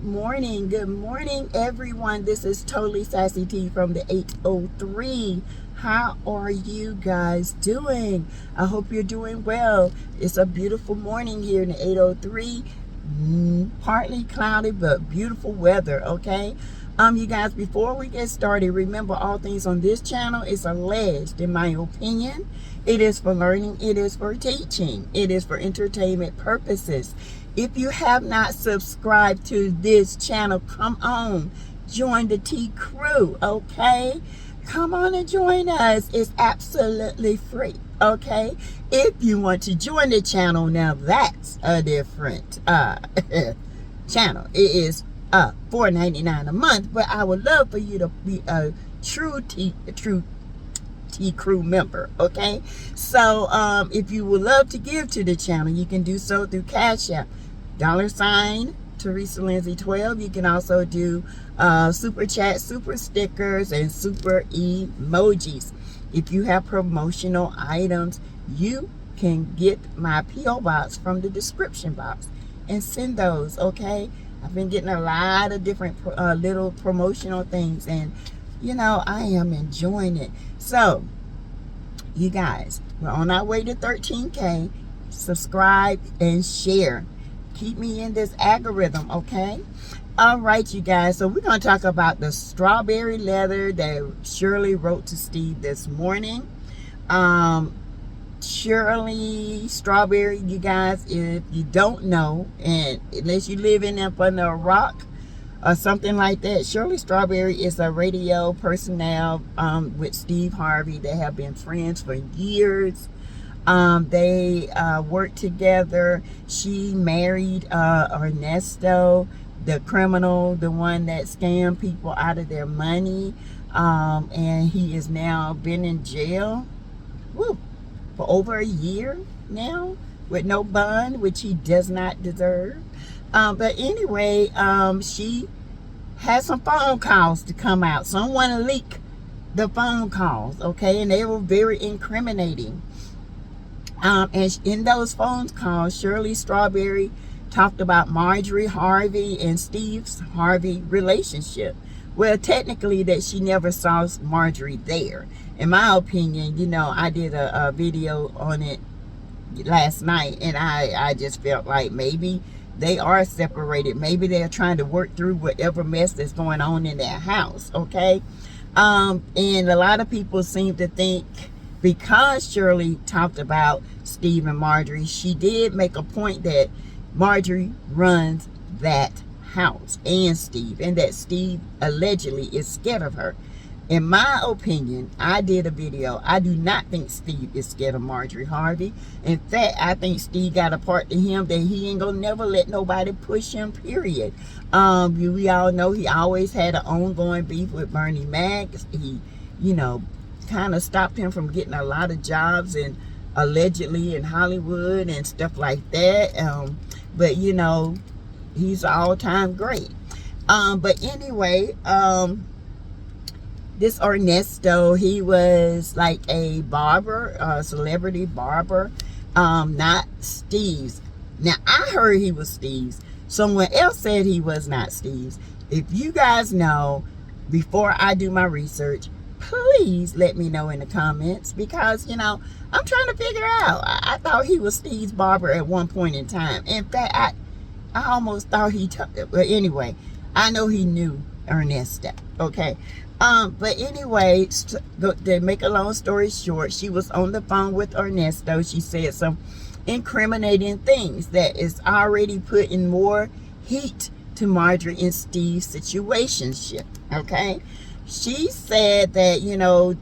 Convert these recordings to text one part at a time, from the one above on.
Good morning, everyone. This is Totally Sassy T from the 803. How are you guys doing? I hope you're doing well. It's a beautiful morning here in the 803. Partly cloudy, but beautiful weather, okay? You guys, before we get started, remember all things on this channel is alleged, in my opinion. It is for learning, it is for teaching, it is for entertainment purposes. If you have not subscribed to this channel, come on, join the T crew, okay? Come on and join us. It's absolutely free, okay? If you want to join the channel, now that's a different channel. It is $4.99 a month, but I would love for you to be a true T crew member, okay? So if you would love to give to the channel, you can do so through Cash App, $ Teresa Lindsay 12. You can also do super chat, super stickers, and super emojis. If you have promotional items, you can get my P.O. box from the description box and send those, okay? I've been getting a lot of different little promotional things, and you know, I am enjoying it. So you guys, we're on our way to 13K. Subscribe and share. Keep me in this algorithm, okay? All right, you guys. So we're going to talk about the strawberry letter that Shirley wrote to Steve this morning. Shirley Strawberry, you guys, if you don't know, and unless you live in up under a rock or something like that, Shirley Strawberry is a radio personnel with Steve Harvey. They have been friends for years. They worked together. She married Ernesto, the criminal, the one that scammed people out of their money, and he is now been in jail for over a year now with no bond, which he does not deserve. But anyway, she had some phone calls to come out. Someone leaked the phone calls, okay, and they were very incriminating. And in those phone calls, Shirley Strawberry talked about Marjorie Harvey and Steve's Harvey relationship. Well, technically that she never saw Marjorie there. In my opinion, you know, I did a video on it last night, and I just felt like maybe they are separated. Maybe they're trying to work through whatever mess that's going on in their house, okay? And a lot of people seem to think, because Shirley talked about Steve and Marjorie, she did make a point that Marjorie runs that house and Steve, and that Steve allegedly is scared of her. In my opinion, I did a video. I do not think Steve is scared of Marjorie Harvey. In fact, I think Steve got a part to him that he ain't gonna never let nobody push him, period. We all know he always had an ongoing beef with Bernie Mac. He, you know, kind of stopped him from getting a lot of jobs and allegedly in Hollywood and stuff like that. But you know, he's an all-time great. But anyway, this Ernesto, he was like a barber, a celebrity barber, not Steve's. Now, I heard he was Steve's. Someone else said he was not Steve's. If you guys know, before I do my research, please let me know in the comments, because, you know, I'm trying to figure out. I thought he was Steve's barber at one point in time. In fact, I almost thought he took it. But anyway, I know he knew Ernesto, okay? But anyway, to make a long story short, she was on the phone with Ernesto. She said some incriminating things that is already putting more heat to Marjorie and Steve's situationship, okay? She said that, you know,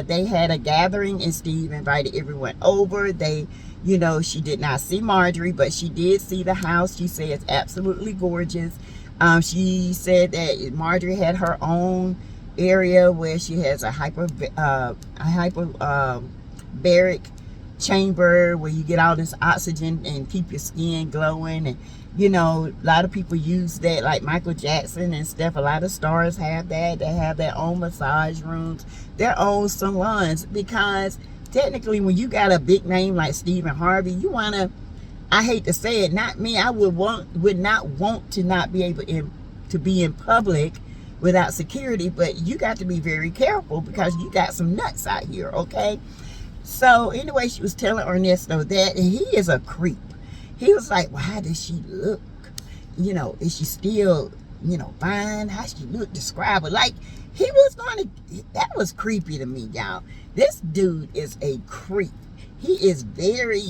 they had a gathering and Steve invited everyone over. They, you know, she did not see Marjorie, but she did see the house. She said it's absolutely gorgeous. She said that Marjorie had her own area where she has a hyperbaric chamber where you get all this oxygen and keep your skin glowing. And you know, a lot of people use that, like Michael Jackson and stuff. A lot of stars have that. They have their own massage rooms, their own salons, because technically when you got a big name like Stephen Harvey, you want to, I hate to say it, not me, I would not want to not be able to to be in public without security, but you got to be very careful because you got some nuts out here, okay? So anyway, she was telling Ernesto that, and he is a creep. He was like, well, how does she look? You know, is she still, you know, fine? How she look? Describe her. Like, he was going to, that was creepy to me, y'all. This dude is a creep. He is very,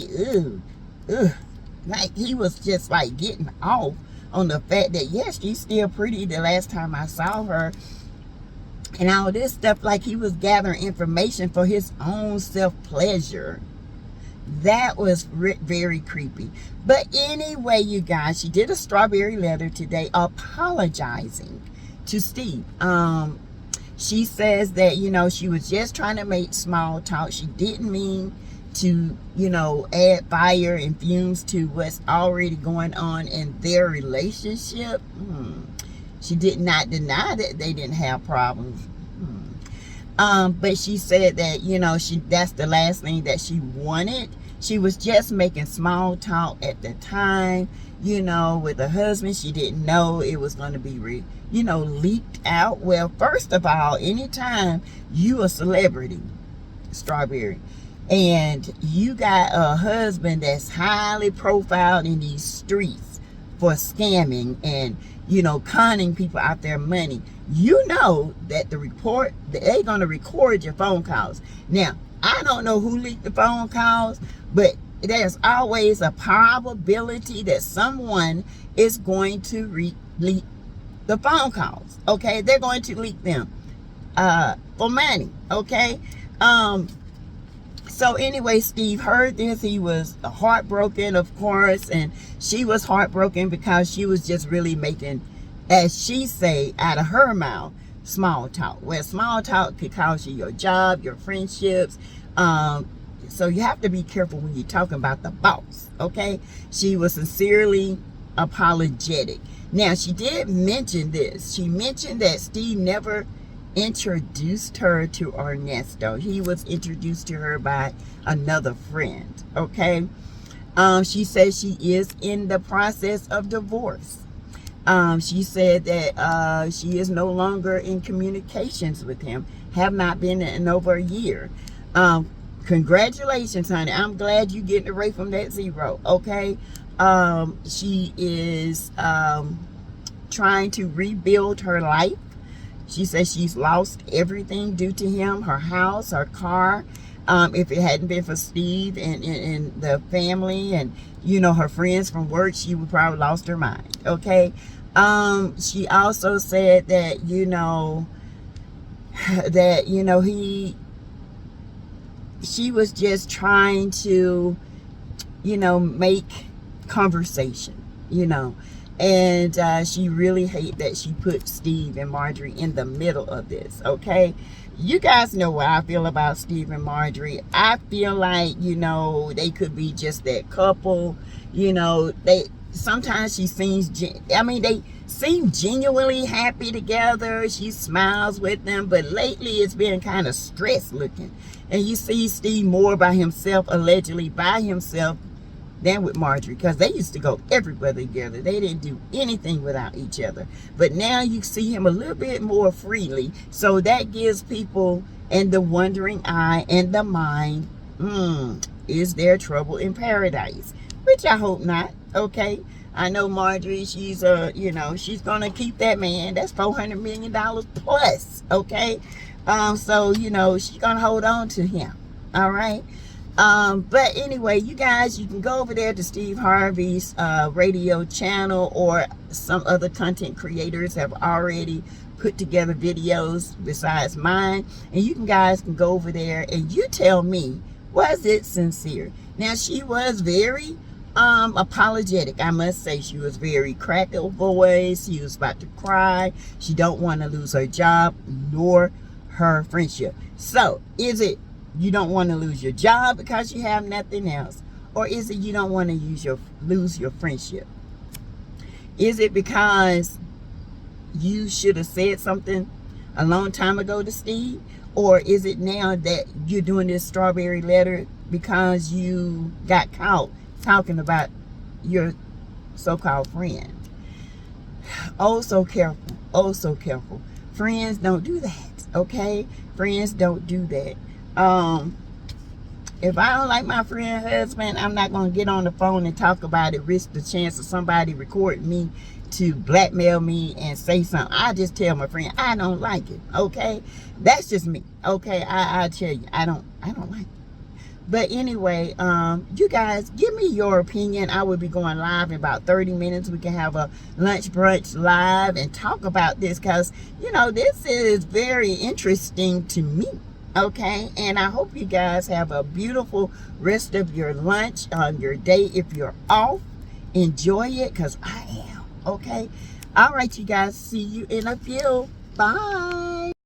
like, he was just like getting off on the fact that, yes, she's still pretty the last time I saw her. And all this stuff, like he was gathering information for his own self-pleasure. That was very creepy. But anyway, you guys, she did a strawberry letter today apologizing to Steve. She says that, you know, she was just trying to make small talk. She didn't mean to, you know, add fire and fumes to what's already going on in their relationship. She did not deny that they didn't have problems. But she said that, you know, that's the last thing that she wanted. She was just making small talk at the time, you know, with her husband. She didn't know it was going to be, leaked out. Well, first of all, anytime you a celebrity, Strawberry, and you got a husband that's highly profiled in these streets for scamming and, you know, conning people out their money, you know that they're going to record your phone calls. Now, I don't know who leaked the phone calls, but there's always a probability that someone is going to leak the phone calls, okay? They're going to leak them for money, okay? So anyway, Steve heard this. He was heartbroken, of course, and she was heartbroken because she was just really making, as she say, out of her mouth, small talk. Well, small talk could cost you your job, your friendships. So you have to be careful when you're talking about the boss, okay? She was sincerely apologetic. Now, she did mention this. She mentioned that Steve never introduced her to Ernesto. He was introduced to her by another friend, okay? She says she is in the process of divorce. She said that she is no longer in communications with him, have not been in over a year. Congratulations, honey. I'm glad you're getting away from that zero, okay? She is trying to rebuild her life. She says she's lost everything due to him, her house, her car. If it hadn't been for Steve and the family and, you know, her friends from work, she would probably lost her mind, okay? She also said that, she was just trying to, make conversation, and she really hate that she put Steve and Marjorie in the middle of this, okay? You guys know what I feel about Steve and Marjorie. I feel like, they could be just that couple, sometimes she seems, they seem genuinely happy together. She smiles with them, but lately it's been kind of stressed looking. And you see Steve more by himself, allegedly by himself, than with Marjorie, because they used to go everywhere together. They didn't do anything without each other. But now you see him a little bit more freely. So that gives people and the wondering eye and the mind, is there trouble in paradise? Which I hope not, okay? I know Marjorie, she's she's gonna keep that man. That's $400 million plus, okay? So, she's gonna hold on to him, all right? But anyway, you guys, you can go over there to Steve Harvey's radio channel, or some other content creators have already put together videos besides mine, and you guys can go over there and you tell me, was it sincere? Now, she was very apologetic, I must say. She was very crackle voice. She was about to cry. She don't want to lose her job nor her friendship. So is it you don't want to lose your job because you have nothing else, or is it you don't want to lose your friendship? Is it because you should have said something a long time ago to Steve, or is it now that you're doing this strawberry letter because you got caught talking about your so-called friend? Oh, so careful. Oh, so careful. Friends, don't do that. Okay? Friends, don't do that. If I don't like my friend's husband, I'm not going to get on the phone and talk about it, risk the chance of somebody recording me to blackmail me and say something. I just tell my friend, I don't like it. Okay? That's just me. Okay? I tell you, I don't like it. But anyway, you guys, give me your opinion. I will be going live in about 30 minutes. We can have a lunch brunch live and talk about this because, you know, this is very interesting to me. Okay, and I hope you guys have a beautiful rest of your lunch on your day. If you're off, enjoy it because I am. Okay, all right, you guys, see you in a few. Bye.